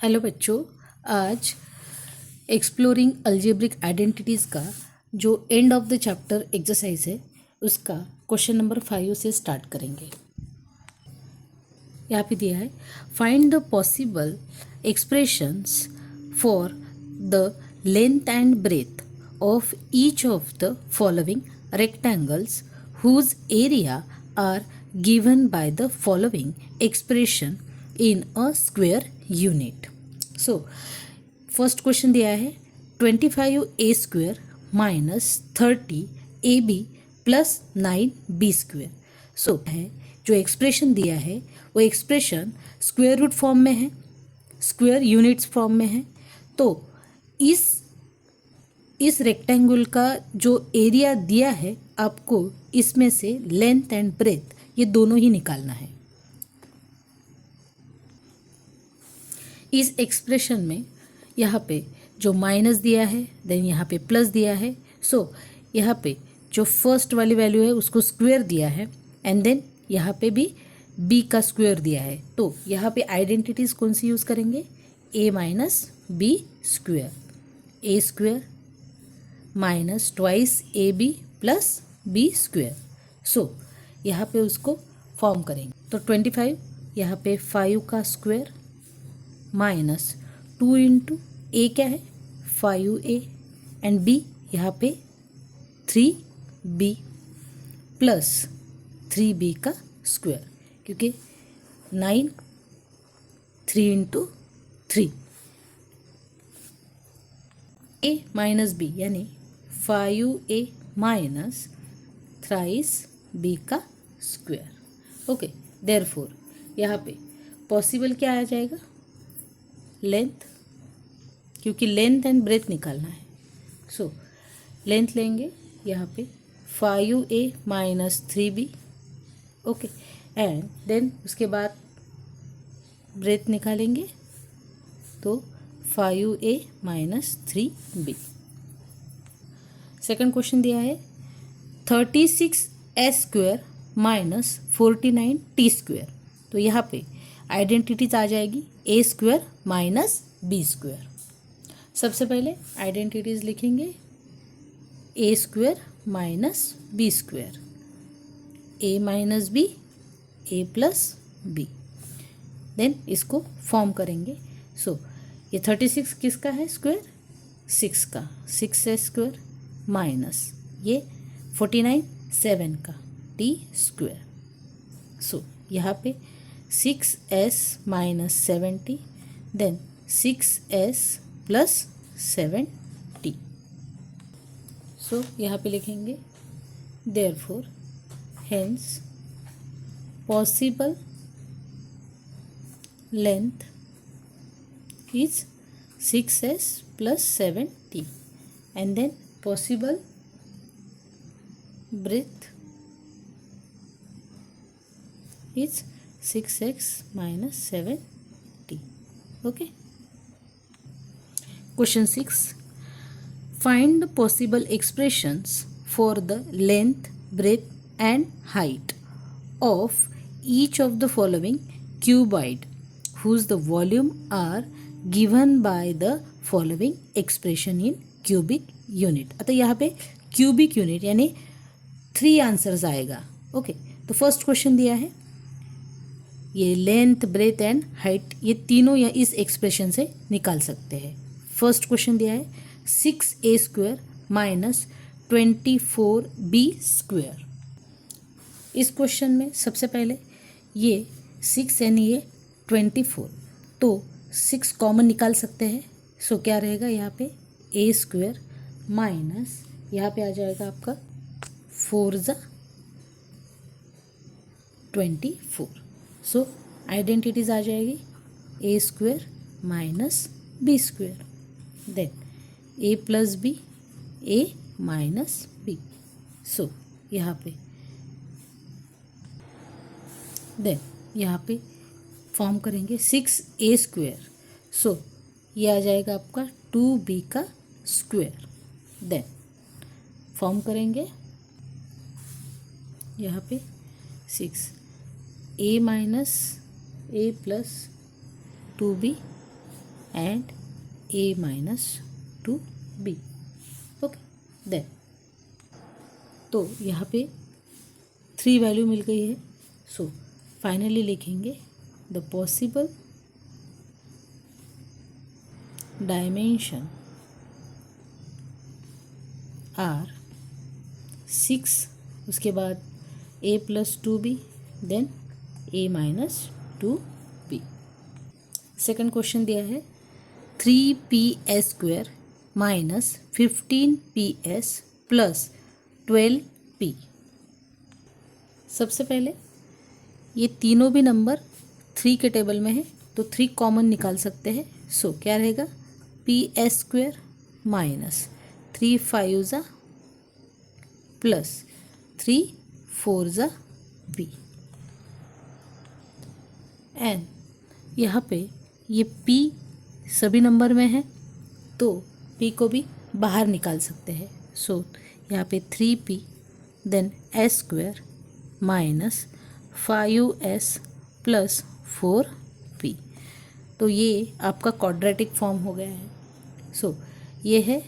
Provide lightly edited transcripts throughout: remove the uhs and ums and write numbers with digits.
Hello बच्चों, आज exploring algebraic identities का जो end of the chapter exercise है उसका क्वेश्चन नंबर 5 से स्टार्ट करेंगे। यहाँ पे दिया है find the possible expressions for the length and breadth of each of the following rectangles whose area are given by the following expression in a square unit. So first question दिया है 25a² minus 30ab plus 9b square. सो है जो expression दिया है वो expression square root form में है, square units form में है। तो इस रेक्टेंगल का जो एरिया दिया है आपको इसमें से लेंथ एंड ब्रेथ ये दोनों ही निकालना है। इस एक्सप्रेशन में यहाँ पे जो माइनस दिया है देन यहाँ पे प्लस दिया है। सो यहाँ पे जो फर्स्ट वाली वैल्यू है उसको स्क्वायर दिया है एंड देन यहाँ पे भी b का स्क्वायर दिया है। तो यहाँ पे आइडेंटिटीज़ कौन सी यूज़ करेंगे? a minus B square, a square minus twice ab plus b square. So यहाँ पे उसको फॉर्म करेंगे। तो 25 यहाँ पे 5 का स्क्वायर माइनस 2 इंटू ए क्या है 5a एंड b यहाँ पे 3b प्लस 3b का स्क्वायर, क्योंकि 9 3 इंटू 3 a माइनस b यानी 5a माइनस थ्राइस b का स्क्वायर। ओके, देयरफॉर यहाँ पे पॉसिबल क्या आ जाएगा? लेंथ, क्योंकि लेंथ एंड ब्रेथ निकालना है। सो लेंथ लेंगे यहाँ पे 5a minus 3b। Okay, and then उसके बाद ब्रेथ निकालेंगे तो 5a minus 3b। Second question दिया है 36s² माइनस 49t²। तो यहाँ पे आइडेंटिटीज आ जाएगी a² माइनस b²। सबसे पहले आइडेंटिटीज लिखेंगे a² minus b², a minus b, a plus b। Then इसको फॉर्म करेंगे। सो ये 36 किसका है स्क्वायर? 6 का, 6s² माइनस ये 49 7 का t²। सो यहाँ पे 6s minus 70 then 6s plus 7t। सो यहाँ पे लिखेंगे therefore hence possible length is 6s plus 7t and then possible breadth is 6x minus 7t. Okay. Question 6. Find the possible expressions for the length, breadth and height of each of the following cuboid whose the volume are given by the following expression in cubic unit. अतः यहाँ पे cubic unit यानी 3 answers आएगा। Okay, तो first question दिया है ये length, breath and height ये तीनों या इस एक्सप्रेशन से निकाल सकते हैं। फर्स्ट क्वेश्चन दिया है 6a² माइनस 24b²। इस क्वेश्चन में सबसे पहले ये 6 यानी ये 24, तो 6 कॉमन निकाल सकते हैं। सो क्या रहेगा यहाँ पे a² माइनस यहाँ पे आ जाएगा आपका 4 24। सो आइडेंटिटीज आ जाएगी a² minus b², then a plus b, a minus b। So यहाँ पे देन यहाँ पे फॉर्म करेंगे 6a²। सो ये आ जाएगा आपका 2b का स्क्वायर। देन फॉर्म करेंगे यहाँ पे 6 a minus a plus 2b and a minus 2b. Okay, then तो यहाँ पे 3 वैल्यू मिल गई है. सो फाइनली लिखेंगे द पॉसिबल डायमेंशन आर 6, उसके बाद a plus 2b, then a minus 2b. Second question दिया है 3ps square minus 15ps plus 12p. सबसे पहले ये तीनों भी नंबर 3 के टेबल में है तो 3 कॉमन निकाल सकते हैं. सो क्या रहेगा, ps स्क्वायर माइनस 3 5 ज़ा प्लस 3 4 ज़ा b. एंड यहाँ पे ये p सभी नंबर में है तो p को भी बाहर निकाल सकते हैं. सो यहाँ पे 3p then s square minus 5s plus 4p. तो ये आपका क्वाड्रेटिक फॉर्म हो गया है. सो ये है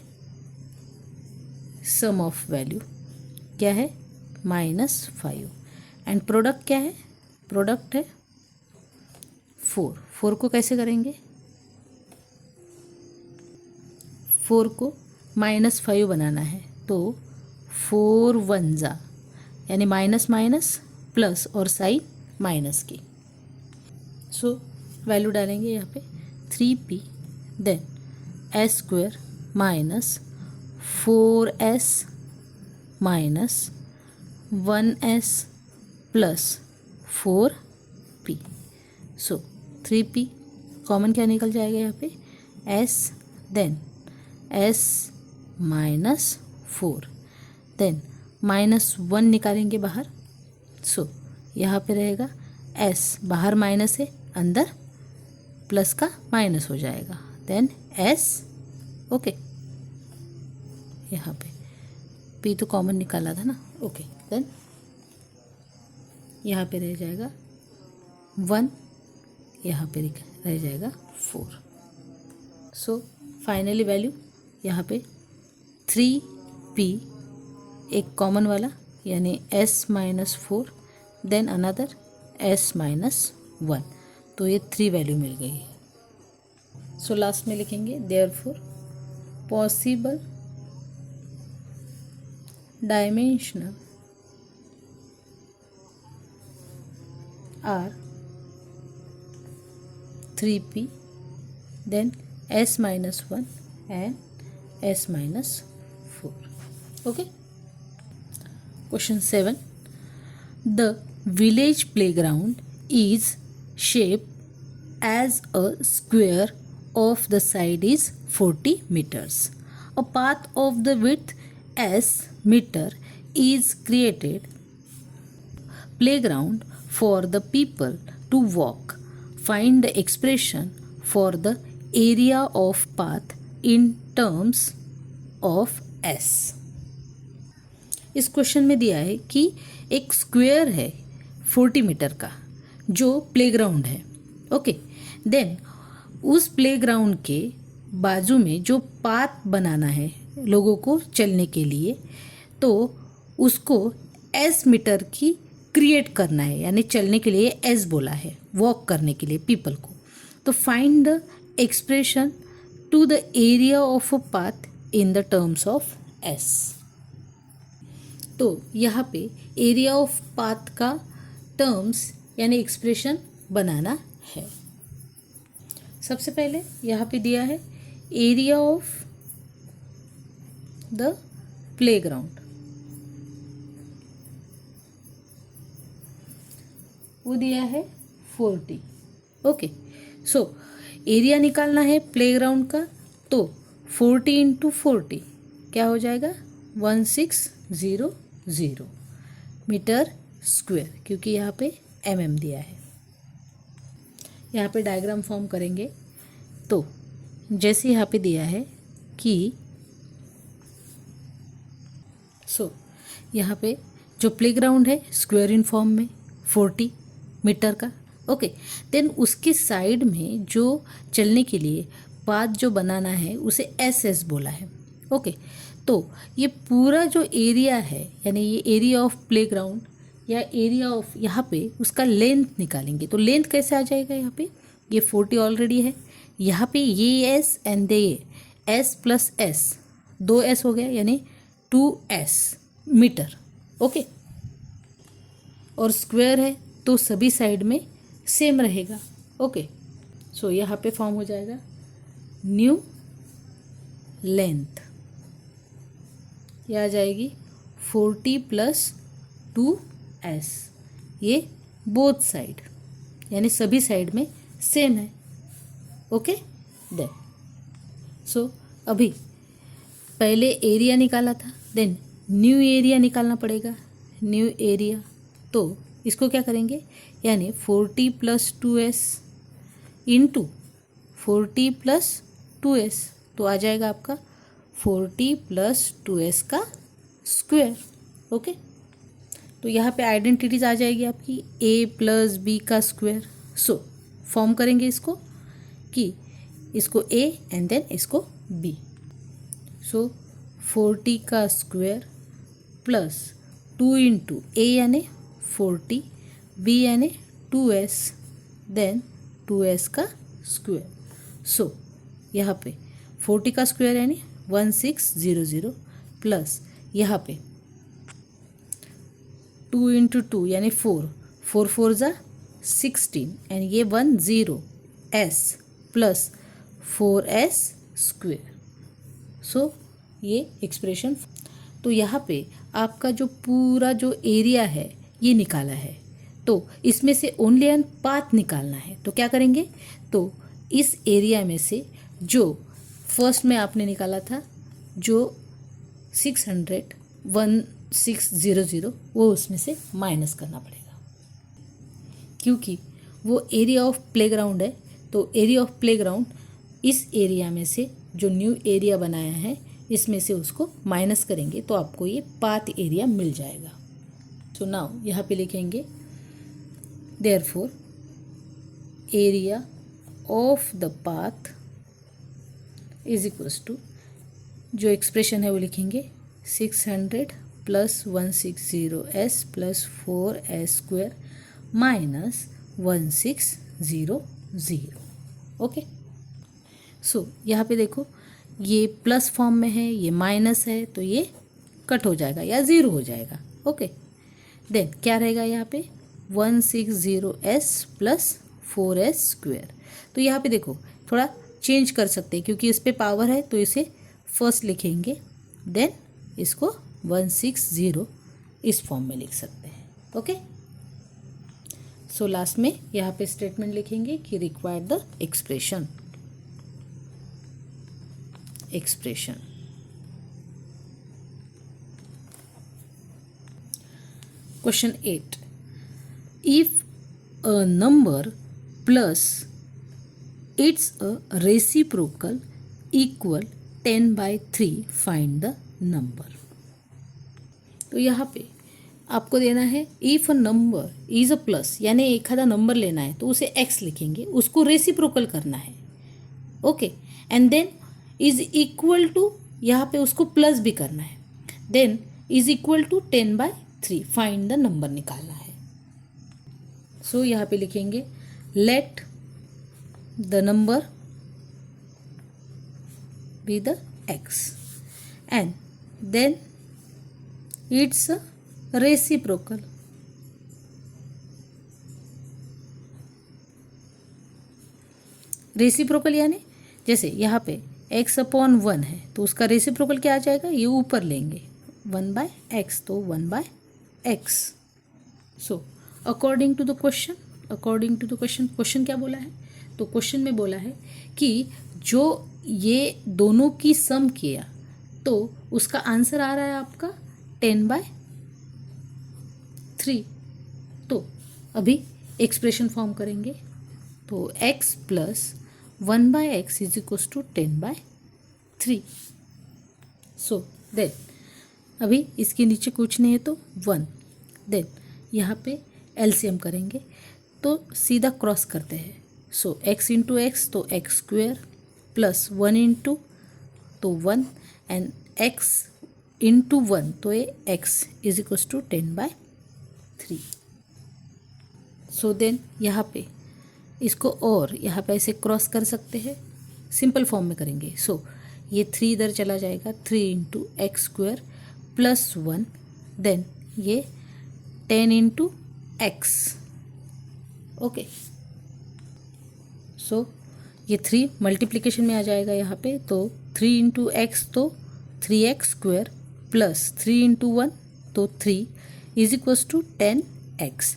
सम ऑफ वैल्यू, क्या है -5. एंड प्रोडक्ट क्या है, प्रोडक्ट है 4 को कैसे करेंगे, 4 को -5 बनाना है तो 4 1 ज़ा यानी माइनस माइनस प्लस और साइन माइनस की. सो वैल्यू डालेंगे यहाँ पे 3p then s square minus 4s minus 1s plus 4p. So 3p common क्या निकल जाएगा यहाँ पे, s then s minus 4 then -1 निकालेंगे बाहर. सो यहाँ पे रहेगा s, बाहर माइनस है अंदर प्लस का माइनस हो जाएगा देन s. ओके, यहाँ पे p तो कॉमन निकाला था ना. ओके, देन यहाँ पे रह जाएगा 1, यहाँ पे रह जाएगा 4. सो फाइनली वैल्यू यहाँ पे 3p एक कॉमन वाला यानी s minus 4 then another s minus 1. तो ये 3 वैल्यू मिल गई है. सो लास्ट में लिखेंगे therefore possible dimensional are 3p then s minus 1 and s minus 4. Okay. Question 7. The village playground is shaped as a square of the side is 40 meters. A path of the width s meter is created playground for the people to walk. Find the expression for the area of path in terms of s. इस question में दिया है कि एक square है 40 metre का जो playground है. ओके, देन उस प्लेग्राउंड के बाजू में जो पाथ बनाना है लोगों को चलने के लिए तो उसको s मीटर की क्रिएट करना है यानी चलने के लिए s बोला है, वॉक करने के लिए पीपल को. तो find the expression to the area of a path in the terms of s. तो यहाँ पे एरिया ऑफ पाथ का टर्म्स यानी एक्सप्रेशन बनाना है. सबसे पहले यहाँ पे दिया है एरिया ऑफ द प्लेग्राउंड, वो दिया है 40. ओके, सो एरिया निकालना है प्लेग्राउंड का तो 40 इंटू 40 क्या हो जाएगा 1600 मीटर स्क्वायर, क्योंकि यहाँ पे mm दिया है. यहाँ पे डायग्राम फॉर्म करेंगे तो जैसे यहाँ पे दिया है कि यहाँ पे जो प्लेग्राउंड है स्क्वायर इन फॉर्म में 40 मीटर का. ओके, देन उसके साइड में जो चलने के लिए पाथ जो बनाना है उसे एस एस बोला है। ओके, तो ये पूरा जो एरिया है यानी ये एरिया ऑफ प्लेग्राउंड या एरिया ऑफ यहाँ पे उसका लेंथ निकालेंगे। तो लेंथ कैसे आ जाएगा, यहाँ पे ये 40 ऑलरेडी है, यहाँ पे ये एस एंड ये एस प्लस एस, 2 एस हो गया यानी 2s मीटर। ओके, और स्क्वायर है तो सभी साइड में सेम रहेगा। ओके, सो यहाँ पे फॉर्म हो जाएगा न्यू लेंथ, यह आ जाएगी 40 प्लस 2s, ये बोथ साइड यानी सभी साइड में सेम है। ओके, देन सो अभी पहले एरिया निकाला था, देन न्यू एरिया निकालना पड़ेगा। न्यू एरिया तो इसको क्या करेंगे, यानी 40 plus 2s into 40 plus 2s, तो आ जाएगा आपका 40 प्लस 2s का स्क्वायर। ओके, तो यहाँ पे आइडेंटिटीज आ जाएगी आपकी a प्लस बी का स्क्वायर। सो फॉर्म करेंगे इसको कि इसको a एंड देन इसको b। सो 40 का स्क्वायर प्लस 2 इंटू a यानी 40, b यानी 2s, देन 2s का स्क्वायर। सो यहाँ पे 40 का स्क्वायर यानी 1600 प्लस यहाँ पे 2 इंटू 2 यानी 4, 4 4 ज़ा 16 एंड ये 10s प्लस 4s स्क्वायर। सो ये एक्सप्रेशन, तो यहाँ पे आपका जो पूरा जो एरिया है ये निकाला है, तो इसमें से ओनली एन पाथ निकालना है। तो क्या करेंगे, तो इस एरिया में से जो फर्स्ट में आपने निकाला था जो 1600 वो उसमें से माइनस करना पड़ेगा, क्योंकि वो एरिया ऑफ प्लेग्राउंड है। तो एरिया ऑफ प्लेग्राउंड इस एरिया में से जो न्यू एरिया बनाया है इसमें से उसको माइनस करेंगे तो आपको ये पाथ एरिया मिल जाएगा। तो नाउ यहाँ पे लिखेंगे therefore area of the path is equals to, जो एक्सप्रेशन है वो लिखेंगे 600 plus 160s plus 4s square minus 1600। Okay, so यहाँ पे देखो ये प्लस फॉर्म में है, ये माइनस है, तो ये कट हो जाएगा या ज़ीरो हो जाएगा। ओके, देन क्या रहेगा यहाँ पे 160s प्लस 4s स्क्वायर। तो यहाँ पे देखो थोड़ा चेंज कर सकते हैं क्योंकि इस पे पावर है, तो इसे फर्स्ट लिखेंगे, देन इसको 160 इस फॉर्म में लिख सकते हैं। ओके, सो लास्ट में यहाँ पे स्टेटमेंट लिखेंगे कि require the expression. Question 8. If a number plus its a reciprocal equal 10/3, find the number. तो यहाँ पे आपको देना है if a number is a plus, यानी एक आधा नंबर लेना है तो उसे x लिखेंगे, उसको रेसिप्रोकल करना है। Okay, and then is equal to, यहाँ पे उसको प्लस भी करना है, then is equal to 10/3, find the number निकालना है। सो यहाँ पे लिखेंगे let the number be the x and then its reciprocal. Reciprocal यानी जैसे यहाँ पे x/1 है तो उसका रेसिप्रोकल क्या आ जाएगा, ये ऊपर लेंगे 1/x, तो 1/x। So according to the question, question क्या बोला है, तो क्वेश्चन में बोला है कि जो ये दोनों की सम किया तो उसका आंसर आ रहा है आपका 10/3। तो अभी एक्सप्रेशन फॉर्म करेंगे, तो x प्लस 1/x is equals to 10/3। So then अभी इसके नीचे कुछ नहीं है तो 1, देन यहाँ पे एलसीएम करेंगे तो सीधा क्रॉस करते हैं। सो x इंटू एक्स तो x स्क्वेयर प्लस 1 इंटू तो 1 एंड x इंटू 1 तो ये x is equals to 10/3। So then यहाँ पे इसको और यहाँ पे ऐसे क्रॉस कर सकते हैं, सिंपल फॉर्म में करेंगे। सो ये 3 इधर चला जाएगा, 3 into x square plus 1 then ये 10 इंटू एक्स। ओके, सो ये 3 मल्टीप्लिकेशन में आ जाएगा यहाँ पे, तो 3 इंटू एक्स तो 3x स्क्वायर प्लस 3 इंटू 1 तो 3 इज इक्वल्स टू 10x।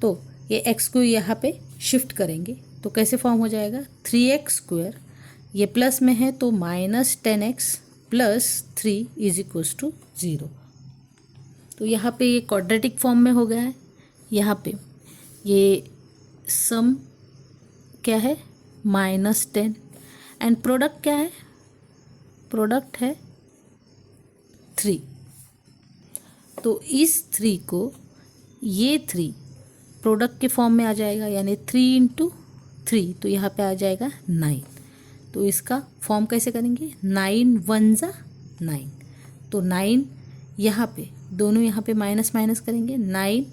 तो ये x को यहाँ पे शिफ्ट करेंगे तो कैसे फॉर्म हो जाएगा, 3x स्क्वायर ये प्लस में है तो minus 10x plus 3 is equals to 0। तो यहाँ पे ये क्वाड्रेटिक फॉर्म में हो गया है। यहाँ पे ये सम क्या है -10 एंड प्रोडक्ट क्या है, प्रोडक्ट है 3। तो इस 3 को ये 3 प्रोडक्ट के फॉर्म में आ जाएगा, यानी 3 इंटू 3 तो यहाँ पे आ जाएगा 9। तो इसका फॉर्म कैसे करेंगे, 9 1 ज़ा 9 तो 9 यहाँ पे दोनों यहाँ पे माइनस माइनस करेंगे, 9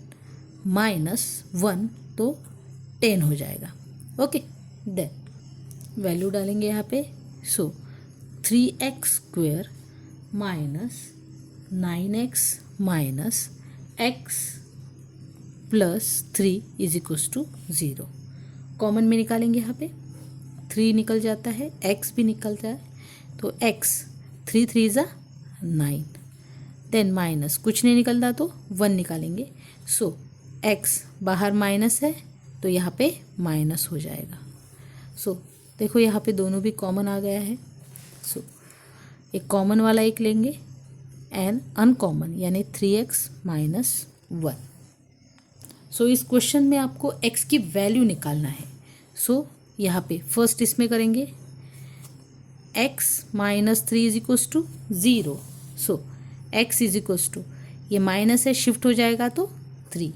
माइनस 1 तो 10 हो जाएगा। ओके, देन वैल्यू डालेंगे यहाँ पे। So 3x square minus 9x minus x plus 3 is equals to 0। Common में निकालेंगे, यहाँ पे 3 निकल जाता है, x भी निकलता है, तो x 3 3 ज़ा 9 देन माइनस कुछ नहीं निकलता तो 1 निकालेंगे। सो x बाहर माइनस है तो यहाँ पे माइनस हो जाएगा। सो देखो यहाँ पे दोनों भी कॉमन आ गया है। सो एक कॉमन वाला एक लेंगे एंड अनकॉमन यानी 3x माइनस 1। सो इस क्वेश्चन में आपको x की वैल्यू निकालना है। सो यहाँ पे फर्स्ट इसमें करेंगे, x minus 3 is equals to 0। So x is equals to ये माइनस है शिफ्ट हो जाएगा तो 3।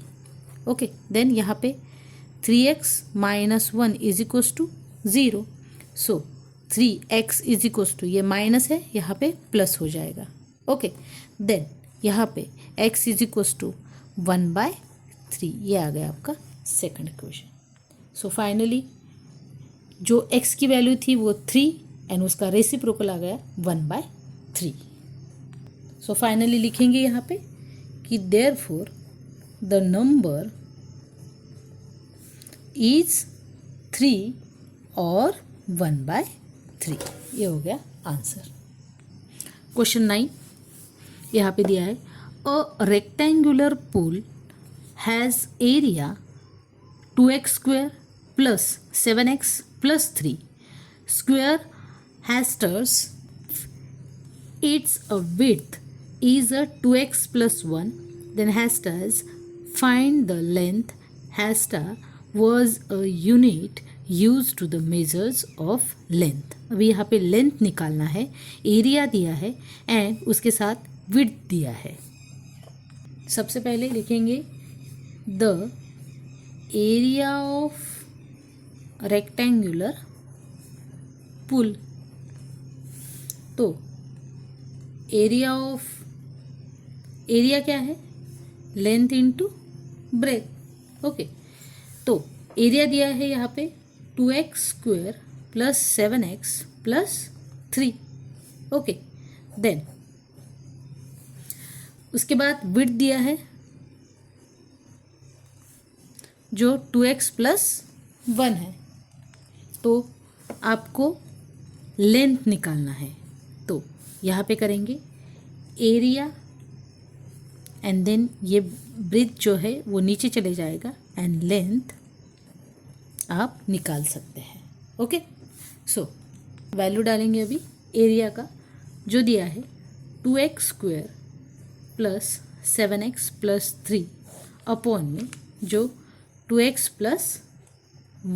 ओके, देन यहाँ पे 3x minus 1 is equals to 0। So 3x is equals to ये माइनस है यहाँ पे प्लस हो जाएगा। ओके, देन यहाँ पे x इज इक्वल्स टू 1/3, ये आ गया आपका सेकंड इक्वेशन। सो फाइनली जो x की वैल्यू थी वो 3 एंड उसका रेसिप्रोकल आ गया 1/3। सो फाइनली लिखेंगे यहाँ पे कि देयरफॉर द नंबर इज 3 और 1/3। ये हो गया आंसर। क्वेश्चन 9 यहाँ पे दिया है, a rectangular pool has area 2x square plus 7x plus 3 square hasters. Its width is a 2x plus 1. Then hasters find the length. Hasta was a unit used to the measures of length. अभी यहाँ पे length निकालना है, area दिया है and उसके साथ width दिया है। सबसे पहले लिखेंगे the area of rectangular pool. तो एरिया क्या है, लेंथ इंटू ब्रेथ। ओके, तो एरिया दिया है यहाँ पे 2x square plus 7x plus 3। Okay, then उसके बाद विड्थ दिया है जो 2x प्लस 1 है, तो आपको लेंथ निकालना है। तो यहाँ पे करेंगे एरिया एंड देन ये ब्रेथ जो है वो नीचे चले जाएगा एंड लेंथ आप निकाल सकते हैं। ओके, सो वैल्यू डालेंगे अभी एरिया का जो दिया है 2x square plus 7x plus 3 upon में जो 2x प्लस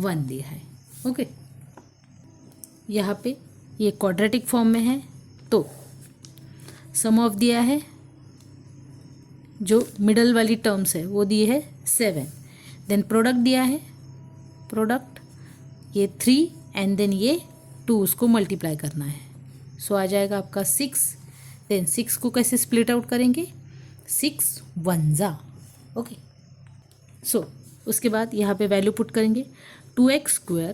1 दिया है। ओके, यहाँ पे ये क्वाड्रेटिक फॉर्म में है तो सम ऑफ दिया है, जो मिडल वाली टर्म्स है वो दी है 7। देन प्रोडक्ट दिया है, प्रोडक्ट ये 3 एंड देन ये 2 उसको मल्टीप्लाई करना है। सो आ जाएगा आपका 6। देन 6 को कैसे स्प्लिट आउट करेंगे, 6 1 ओके। सो उसके बाद यहाँ पे वैल्यू पुट करेंगे 2x²,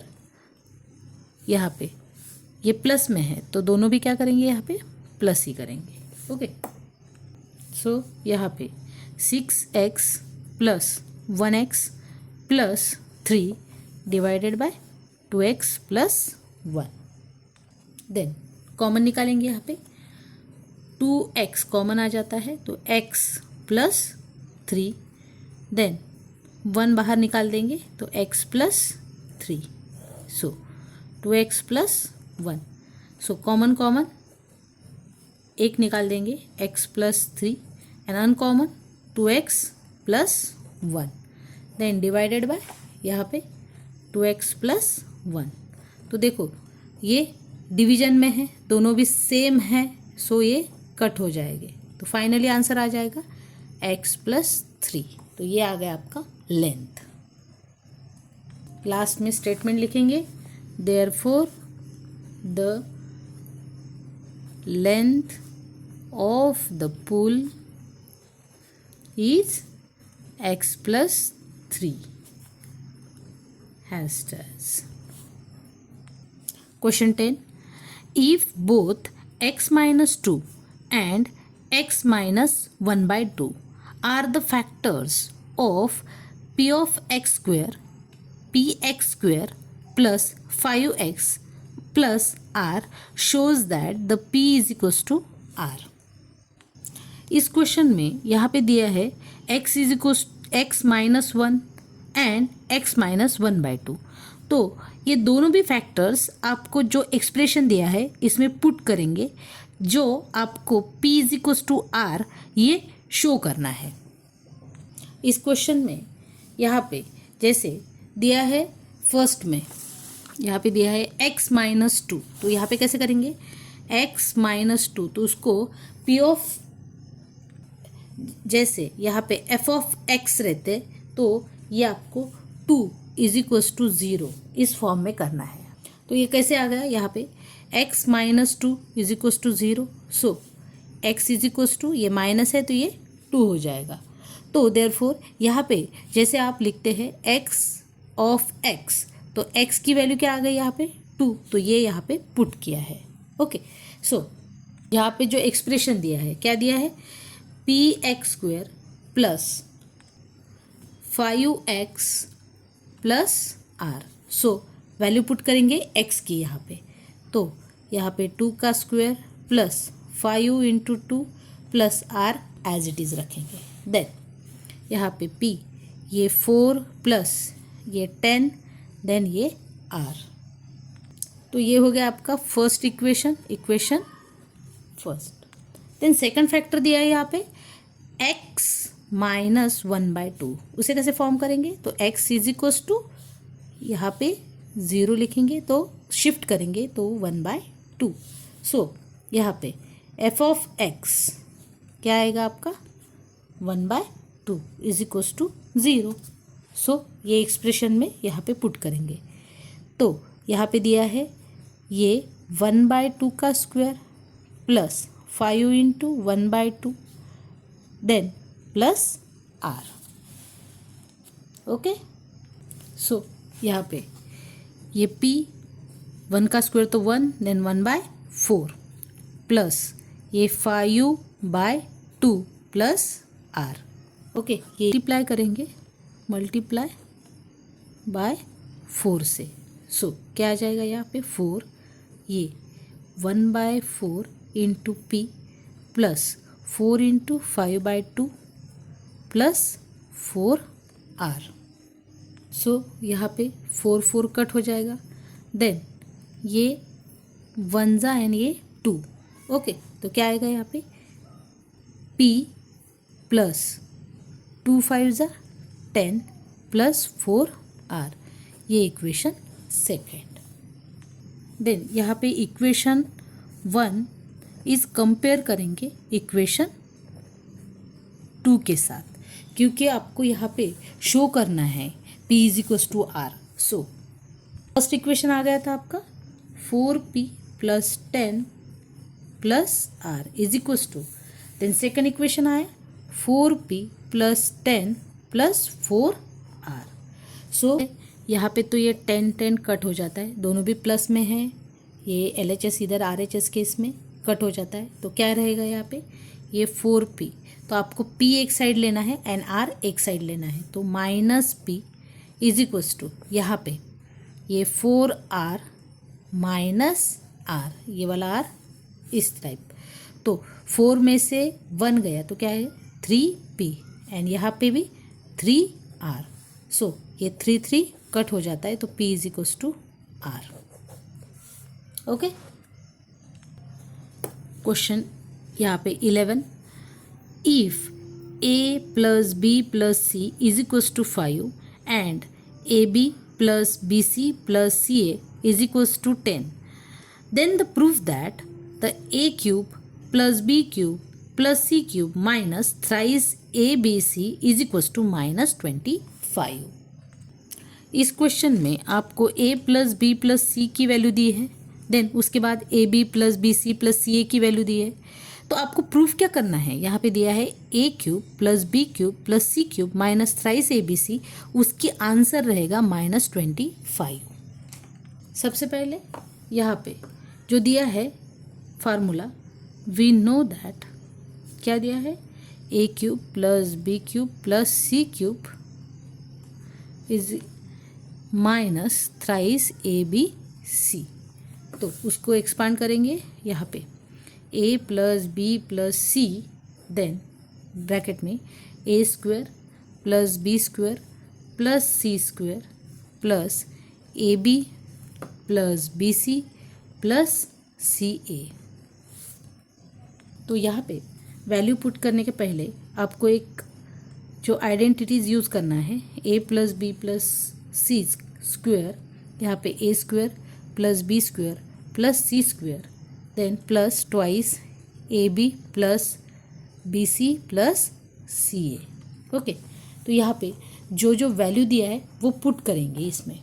यहाँ पे ये प्लस में है तो दोनों भी क्या करेंगे, यहाँ पे प्लस ही करेंगे ओके। सो यहाँ पे 6x plus 1x plus 3 divided by 2x plus 1। Then common निकालेंगे, यहाँ पे 2x कॉमन आ जाता है तो x प्लस 3, देन 1 बाहर निकाल देंगे तो x plus 3, so 2x plus 1। So common common एक निकाल देंगे x plus 3 and uncommon 2x plus 1, then divided by यहाँ पे 2x प्लस 1। तो देखो ये डिवीजन में है, दोनों भी सेम है, सो ये कट हो जाएंगे तो फाइनली आंसर आ जाएगा x प्लस 3। तो ये आ गया आपका लेंथ। लास्ट में स्टेटमेंट लिखेंगे, therefore the length of the pool is x plus 3 hashtag. Question 10. If both x minus 2 and x minus 1 by 2 are the factors of p of x square, px square plus 5x plus r shows that the p is equals to r. इस question में यहाँ पे दिया है x is equals x minus 1 and x minus 1 by 2। तो ये दोनों भी फैक्टर्स आपको जो एक्सप्रेशन दिया है इसमें पुट करेंगे, जो आपको p is equals to r ये शो करना है। इस क्वेश्चन में यहाँ पे जैसे दिया है फर्स्ट में, यहाँ पे दिया है x माइनस 2, तो यहाँ पे कैसे करेंगे x माइनस 2, तो उसको p ऑफ, जैसे यहाँ पे f ऑफ x रहते तो ये आपको 2 इज इक्वल्स टू 0 इस फॉर्म में करना है। तो ये कैसे आ गया, यहाँ पे x minus 2 is equals to 0, so x is equals to, ये माइनस है तो ये 2 हो जाएगा। तो देयरफॉर यहाँ पे जैसे आप लिखते हैं x ऑफ x, तो x की वैल्यू क्या आ गई यहाँ पे 2, तो ये यहाँ पे पुट किया है ओके। सो यहाँ पे जो एक्सप्रेशन दिया है, क्या दिया है, px² plus 5x plus r। सो वैल्यू पुट करेंगे x की यहाँ पे, तो यहाँ पे 2 का square plus 5 into 2 plus r as it is रखेंगे। देन यहाँ पे p ये 4 प्लस ये 10, देन ये r। तो ये हो गया आपका first equation first. Then second factor दिया है यहाँ पे x माइनस 1 बाई 2, उसे कैसे फॉर्म करेंगे, तो x इज इक्वल्स टू, यहाँ पे 0 लिखेंगे तो शिफ्ट करेंगे तो 1 बाई 2। सो यहाँ पे f ऑफ x क्या आएगा आपका 1 by 2 is equals to 0। So ये एक्सप्रेशन में यहाँ पे पुट करेंगे, तो यहाँ पे दिया है ये 1 बाय 2 का square plus 5 into 1 by 2 then plus r okay. So यहाँ पे ये p 1 का स्क्वायर तो 1, देन 1 बाय 4 प्लस ये 5 बाय 2 प्लस r ओके। ये मल्टीप्लाई करेंगे, मल्टीप्लाई बाय 4 से, सो क्या आ जाएगा यहाँ पे 4, ये 1 by 4 into p plus 4 into 5 by 2 plus 4r। So यहाँ पे 4 4 कट हो जाएगा, देन ये 1 जा एंड ये 2 ओके। तो क्या आएगा यहाँ पे p प्लस 2 5 जा 10 प्लस 4r, ये इक्वेशन सेकेंड। देन यहाँ पे इक्वेशन 1 इस कंपेयर करेंगे इक्वेशन 2 के साथ, क्योंकि आपको यहाँ पे शो करना है p is equals to r। So first equation आ गया था आपका 4p plus 10 plus r is equals to, then second equation आया 4p plus 10 plus 4r। So यहाँ पे तो ये 10 कट हो जाता है, दोनों भी प्लस में है, ये LHS इधर RHS के इसमें कट हो जाता है, तो क्या रहेगा यहाँ पे ये 4p, तो आपको p एक साइड लेना है एंड r एक साइड लेना है, तो minus p is equals to यहाँ पे ये 4r माइनस r, ये वाला r इस टाइप, तो 4 में से 1 गया तो क्या है 3p एंड यहाँ पे भी 3r। सो ये 3 कट हो जाता है, तो p is equals to r। Okay, question यहाँ पे 11, if a plus b plus c is equals to 5 and ab plus bc plus ca is equals to 10, then the proof that the a cube plus b cube plus c cube minus thrice abc is equals to minus 25। इस question में आपको a plus B plus C की value दी है, then उसके बाद A B plus B C plus C A की value दी है, तो आपको प्रूफ क्या करना है। यहाँ पे दिया है a cube plus B cube plus C cube minus thrice A B c, उसकी आंसर रहेगा माइनस 25। सबसे पहले यहाँ पे जो दिया है फार्मूला, वी नो दैट क्या दिया है a cube plus B cube plus C cube is minus thrice A B C, तो उसको एक्सपांड करेंगे यहाँ पे a plus B plus C, then bracket में a square plus B square plus C square plus A B plus B C plus C A. तो यहाँ पे value put करने के पहले आपको एक जो आइडेंटिटीज़ यूज़ करना है, a plus B plus C square, यहाँ पे a square plus B square plus C square, then plus twice a B plus B C plus C A. Okay, तो यहाँ पे जो जो वैल्यू दिया है वो पुट करेंगे इसमें,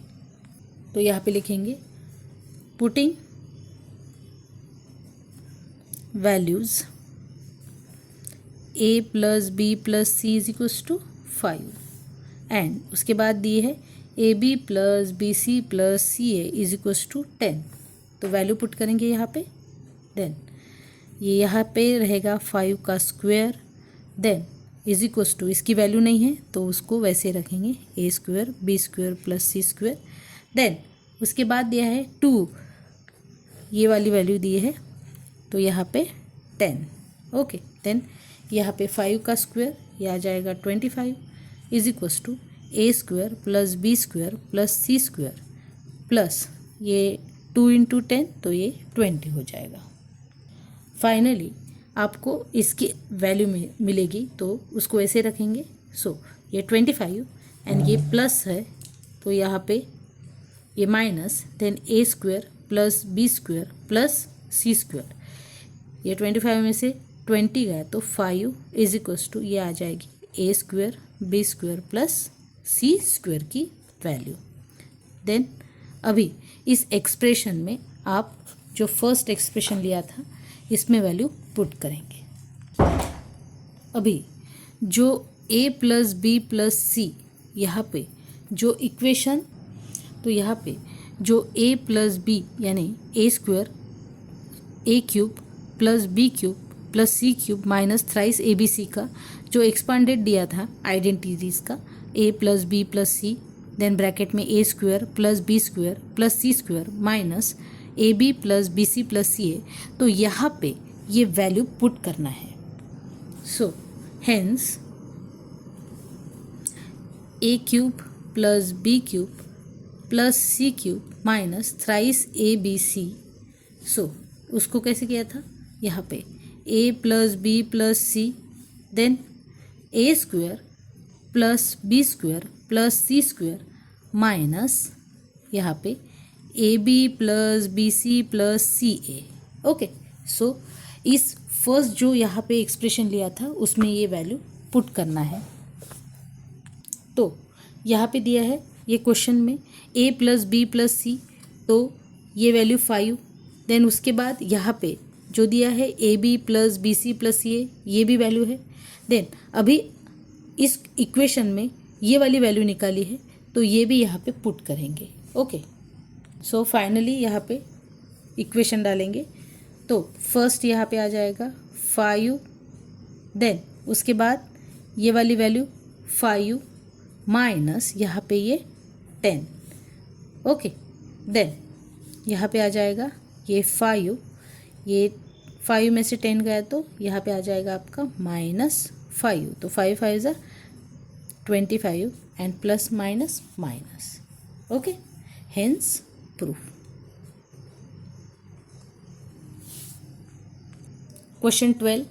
तो यहाँ पे लिखेंगे putting values a plus B plus c is equals to 5 and उसके बाद दिए है a B plus B C plus C a is equals to 10, तो वैल्यू पुट करेंगे यहाँ पे, देन ये यहाँ पे रहेगा 5 का square, then is equals to, इसकी वैल्यू नहीं है तो उसको वैसे रखेंगे a square b square plus C square, then उसके बाद दिया है 2, ये वाली वैल्यू दी है तो यहाँ पे 10। ओके, देन यहाँ पे 5 का स्क्वायर ये आ जाएगा 25 is equals to a square plus B square plus C square plus ये 2 इंटू 10 तो ये 20 हो जाएगा। फाइनली आपको इसकी वैल्यू मिलेगी तो उसको ऐसे रखेंगे, सो ये 25 एंड ये प्लस है तो यहाँ पे ये minus, then a square plus B square plus C square, ये 25 में से 20 गया तो 5 इज इक्वल्स टू ये आ जाएगी a square b square plus C square की वैल्यू। देन अभी इस एक्सप्रेशन में आप जो फर्स्ट एक्सप्रेशन लिया था इसमें वैल्यू पुट करेंगे। अभी जो a plus B plus C यहाँ पे जो इक्वेशन, तो यहाँ पे जो a प्लस बी यानी a square a cube plus B cube plus C cube minus thrice A B C का जो एक्सपांडेड दिया था आइडेंटिटीज़ का, a plus B plus C, then bracket में a square plus B square plus C square minus A B plus B C plus C A, तो यहाँ पे ये वैल्यू पुट करना है। So hence a cube plus B cube plus C cube minus thrice A B C, so उसको कैसे किया था, यहाँ पे a plus B plus C, then a square plus B square plus C square minus यहाँ पे A B plus B C plus C A. Okay, so इस first जो यहाँ पे एक्सप्रेशन लिया था उसमें ये वैल्यू पुट करना है। तो यहाँ पे दिया है ये क्वेश्चन में a प्लस बी प्लस सी, तो ये वैल्यू 5, देन उसके बाद यहाँ पे जो दिया है a B plus B C plus ये भी वैल्यू है। देन अभी इस इक्वेशन में ये वाली वैल्यू निकाली है तो ये भी यहाँ पे पुट करेंगे। ओके, सो फाइनली यहाँ पे इक्वेशन डालेंगे तो फर्स्ट यहाँ पे आ जाएगा 5, देन उसके बाद ये वाली वैल्यू 5 माइनस यहाँ पे ये 10। ओके, देन यहाँ पे आ जाएगा ये 5, ये 5 में से 10 गया तो यहाँ पे आ जाएगा आपका -5। तो 5 5 ज़ा 25 and plus minus minus. Okay, hence proof. Question 12.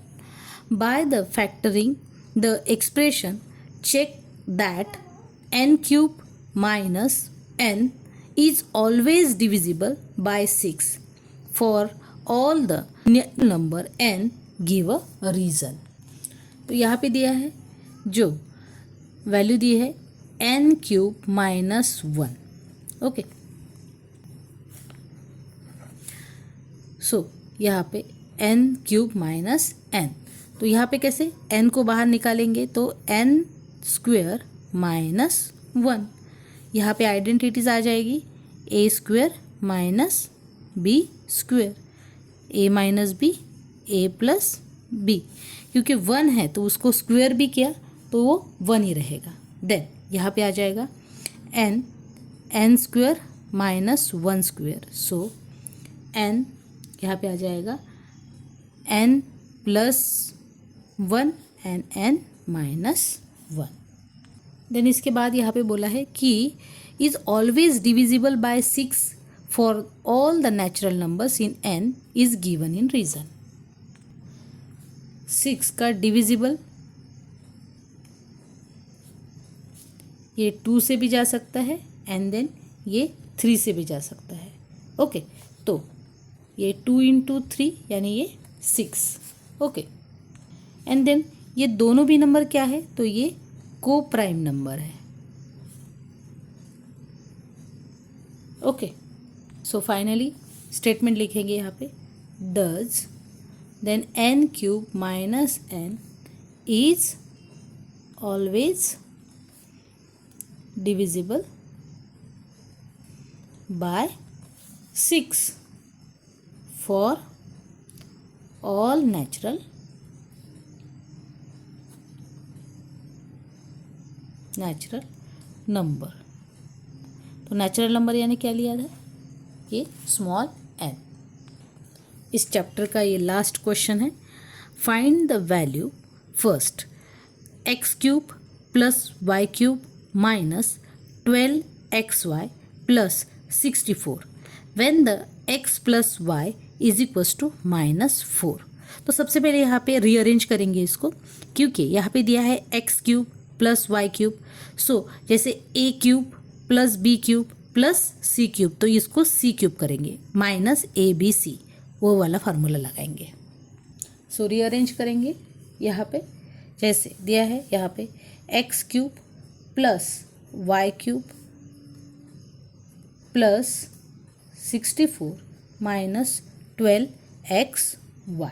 By the factoring the expression, check that n cube minus n is always divisible by 6 for all the number n. Give a reason. तो यहाँ पे दिया है जो value दी है n cube -1। Okay, so यहाँ पे n क्यूब माइनस n, तो यहाँ पे कैसे n को बाहर निकालेंगे तो n स्क्वेयर -1। यहाँ पे आइडेंटिटीज आ जाएगी a square minus b square, a minus B a plus B, क्योंकि 1 है तो उसको स्क्वेयर भी किया तो वो 1 ही रहेगा। देन यहाँ पे आ जाएगा n square -1 square, so n यहाँ पे आ जाएगा n plus 1 and n -1। Then इसके बाद यहाँ पे बोला है कि is always divisible by 6 for all the natural numbers in n is given in reason. 6 का डिविजिबल ये 2 से भी जा सकता है एंड देन ये 3 से भी जा सकता है। ओके, तो ये 2 × 3 यानी ये 6। ओके, एंड देन ये दोनों भी नंबर क्या है तो ये को प्राइम नंबर है। ओके, सो फाइनली स्टेटमेंट लिखेंगे यहाँ पे does then n cube minus n is always divisible by 6 for all natural number. तो नेचुरल नंबर यानी क्या लिया था, ये स्मॉल n। इस चैप्टर का ये लास्ट क्वेश्चन है। Find the value first x cube plus Y cube minus 12xy plus 64 when the x plus y is equals to -4। तो सबसे पहले यहाँ पे रीअरेंज करेंगे इसको, क्योंकि यहाँ पे दिया है x cube plus Y cube, so जैसे a cube plus B cube plus C cube, तो इसको सी क्यूब करेंगे माइनस ABC, वो वाला फार्मूला लगाएंगे। सो रीअरेंज करेंगे यहाँ पे जैसे दिया है यहाँ पे x cube plus Y cube plus 64 minus 12xy।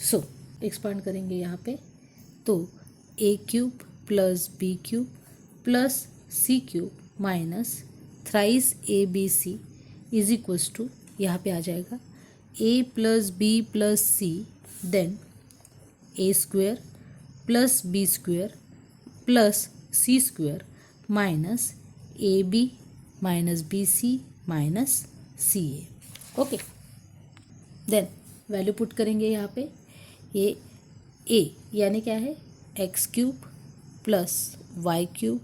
So expand करेंगे यहाँ पे तो a cube plus B cube plus C cube minus thrice ABC is equals to यहाँ पे आ जाएगा a plus B plus C then a square plus B square plus C square minus AB minus BC minus CA। Okay, then value put करेंगे यहाँ पे ये a यानी क्या है x cube plus Y cube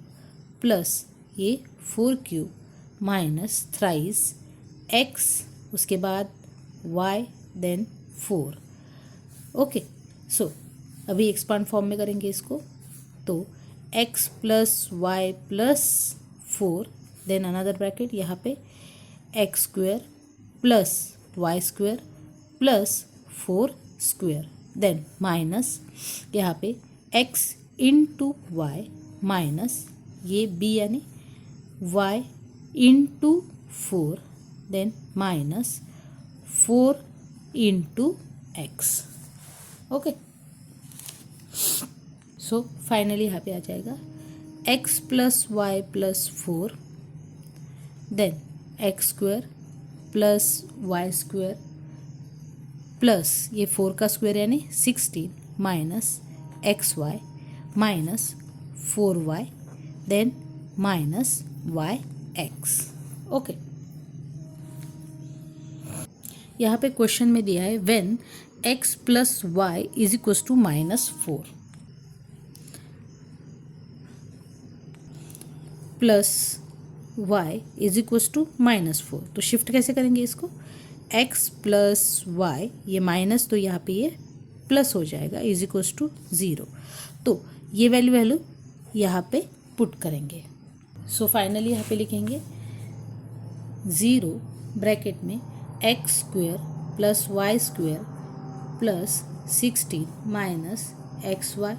plus ये 4 cube minus thrice x, उसके बाद y देन 4। ओके, सो अभी एक्सपांड फॉर्म में करेंगे इसको तो x plus y plus 4 then another bracket यहाँ पे x square plus y square plus 4 square then minus यहाँ पे x इंटू वाई माइनस ये b यानी y into 4 then minus 4 into x. Okay, so finally यहाँ पे आ जाएगा x plus y plus 4, then x square plus y square plus ये 4 का स्क्वायर यानी 16 minus x y minus 4y, then minus y x. Okay, यहाँ पे question में दिया है when x plus y is equal to minus 4 plus y is equal to minus 4। तो shift कैसे करेंगे इसको, x प्लस वाई, ये माइनस तो यहाँ पे ये प्लस हो जाएगा, इज इक्वल टू 0। तो ये वैल्यू यहाँ पे पुट करेंगे। सो फाइनली यहाँ पे लिखेंगे 0 ब्रैकेट में x square plus y square plus 16 minus x y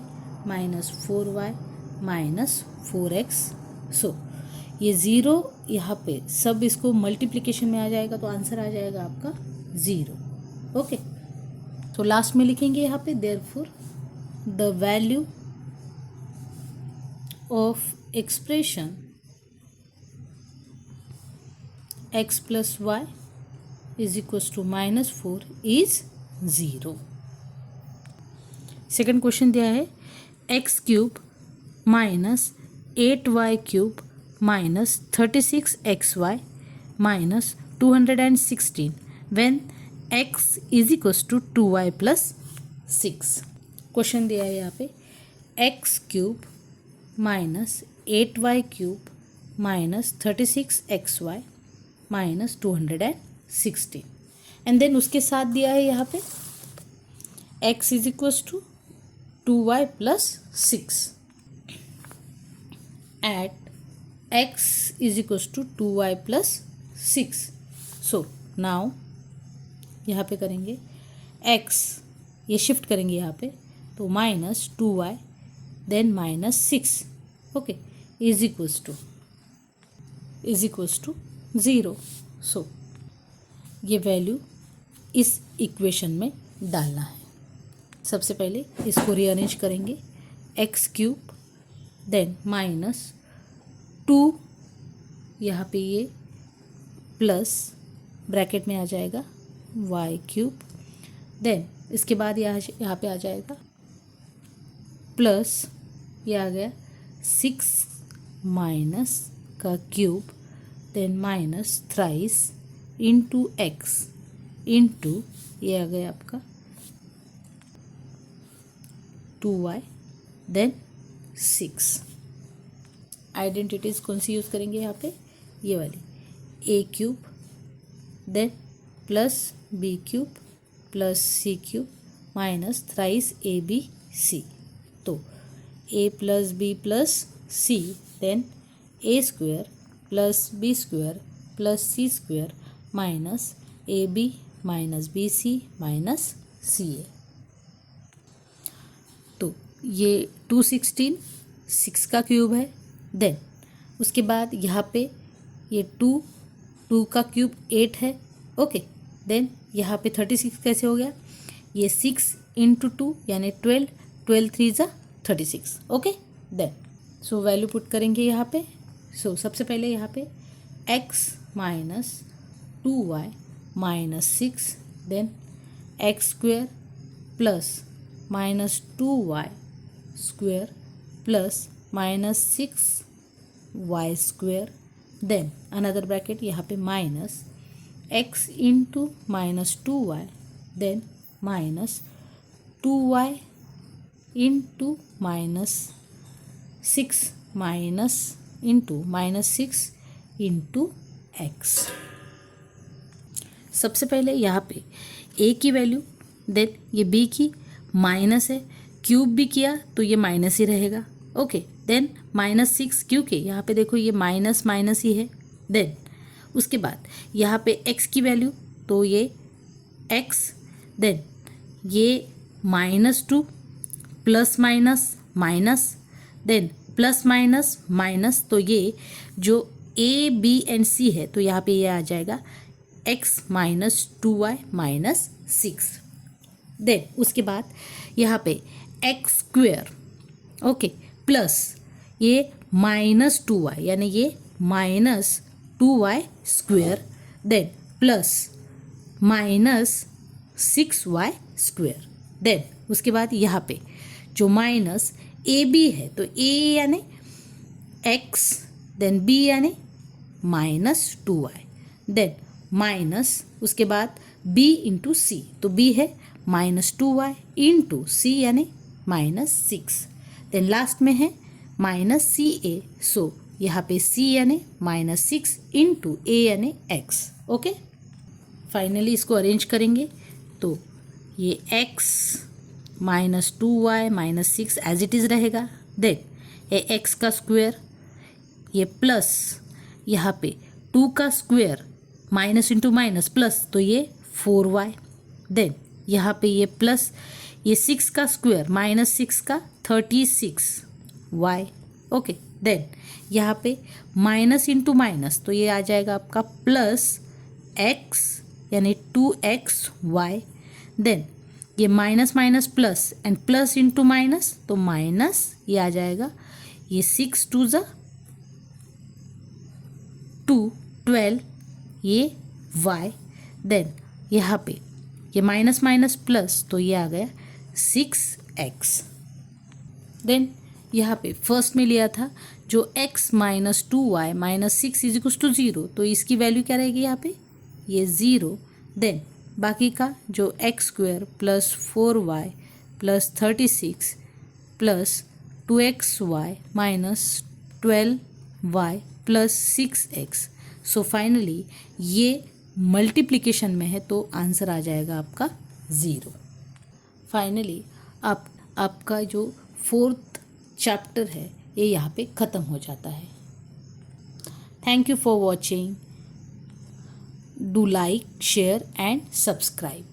minus 4y minus 4x। So ये 0 यहाँ पे सब इसको मल्टीप्लिकेशन में आ जाएगा तो आंसर आ जाएगा आपका 0। ओके, तो लास्ट में लिखेंगे यहाँ पे therefore the value of expression x plus y is equal to minus 4 is 0। Second question दिया है x cube minus 8y cube minus 36xy minus 216 when x is equal to 2y plus 6। Question दिया है यहाँ पे x cube minus 8y cube minus 36xy minus 216 and then उसके साथ दिया है यहाँ पे x is equal to 2y plus 6 eight x is equal to 2y plus 6। So now यहाँ पे करेंगे x, ये शिफ्ट करेंगे यहाँ पे, तो minus 2y then minus 6, okay, is equals to 0। So ये वैल्यू इस इक्वेशन में डालना है। सबसे पहले इसको रीअरेंज करेंगे, एक्स क्यूब देन माइनस 2 यहाँ पे ये प्लस ब्रैकेट में आ जाएगा वाई क्यूब, देन इसके बाद यहाँ पे आ जाएगा प्लस ये आ गया 6 माइनस का cube then minus thrice into x into ये आ गया आपका 2y देन 6। आइडेंटिटीज कौन सी यूज़ करेंगे यहाँ पे, ये वाली a cube then plus b cube plus c cube minus thrice abc। तो a plus b plus c then a square plus b square plus c square minus ab minus bc minus ca। तो ये 216 6 का cube है, then उसके बाद यहाँ पे ये 2 का क्यूब 8 है, ओके, देन यहाँ पे 36 कैसे हो गया, ये 6 इंटू 2 यानी 12 3 ज़ा 36, okay. Then so value put करेंगे यहाँ पे। सो सबसे पहले यहाँ पे x minus 2y minus 6 then x square plus minus 2y square plus minus 6y square then another bracket यहाँ पे minus x into minus 2y then minus 2y into minus 6 minus into minus 6 into x. सबसे पहले यहाँ पे a की value then ये b की minus है, क्यूब भी किया तो ये माइनस ही रहेगा, ओके। देन माइनस 6 क्योंकि यहाँ पे देखो ये माइनस माइनस ही है, देन उसके बाद यहाँ पे x की वैल्यू तो ये x देन ये minus 2 plus minus minus then plus minus minus, तो ये जो a b एंड c है तो यहाँ पे ये आ जाएगा x minus 2y minus 6। Then उसके बाद यहाँ पे एक्स स्क्वेयर, ओके, प्लस ये माइनस 2y यानी ये minus 2y square, then plus minus 6y square. Then उसके बाद यहाँ पे जो माइनस ए बी है तो ए यानी x, देन बी यानी माइनस 2y, देन माइनस उसके बाद b इंटू सी, तो b है माइनस 2y इंटू सी यानी माइनस 6, देन लास्ट में है माइनस सी ए, सो यहाँ पे c यानी माइनस 6 इंटू ए यानी x। ओके, फाइनली इसको अरेंज करेंगे तो ये x minus 2y minus 6 as it is रहेगा, देन ये x का स्क्वायर, ये प्लस यहाँ पे 2 का square minus into minus plus, तो ये 4y, देन यहाँ पे ये प्लस ये 6 का स्क्वायर माइनस 6 का 36y, ओके, देन यहाँ पे माइनस इंटू माइनस तो ये आ जाएगा आपका प्लस x यानी 2xy, देन ये minus minus plus and plus into minus तो माइनस ये आ जाएगा, ये 6 2 ज़ा 2 12 ये y, देन यहाँ पे ये माइनस माइनस प्लस तो ये आ गया 6x। देन यहाँ पे फर्स्ट में लिया था जो x minus 2y minus 6 is equals to 0, तो इसकी वैल्यू क्या रहेगी यहाँ पे, ये 0, देन बाकी का जो x square plus 4y plus 36 plus 2xy minus 12y plus 6x। So finally ये मल्टीप्लिकेशन में है तो आंसर आ जाएगा आपका 0। फाइनली आपका जो 4th चैप्टर है ये यहाँ पे ख़त्म हो जाता है। Thank you for watching. Do like, share and subscribe.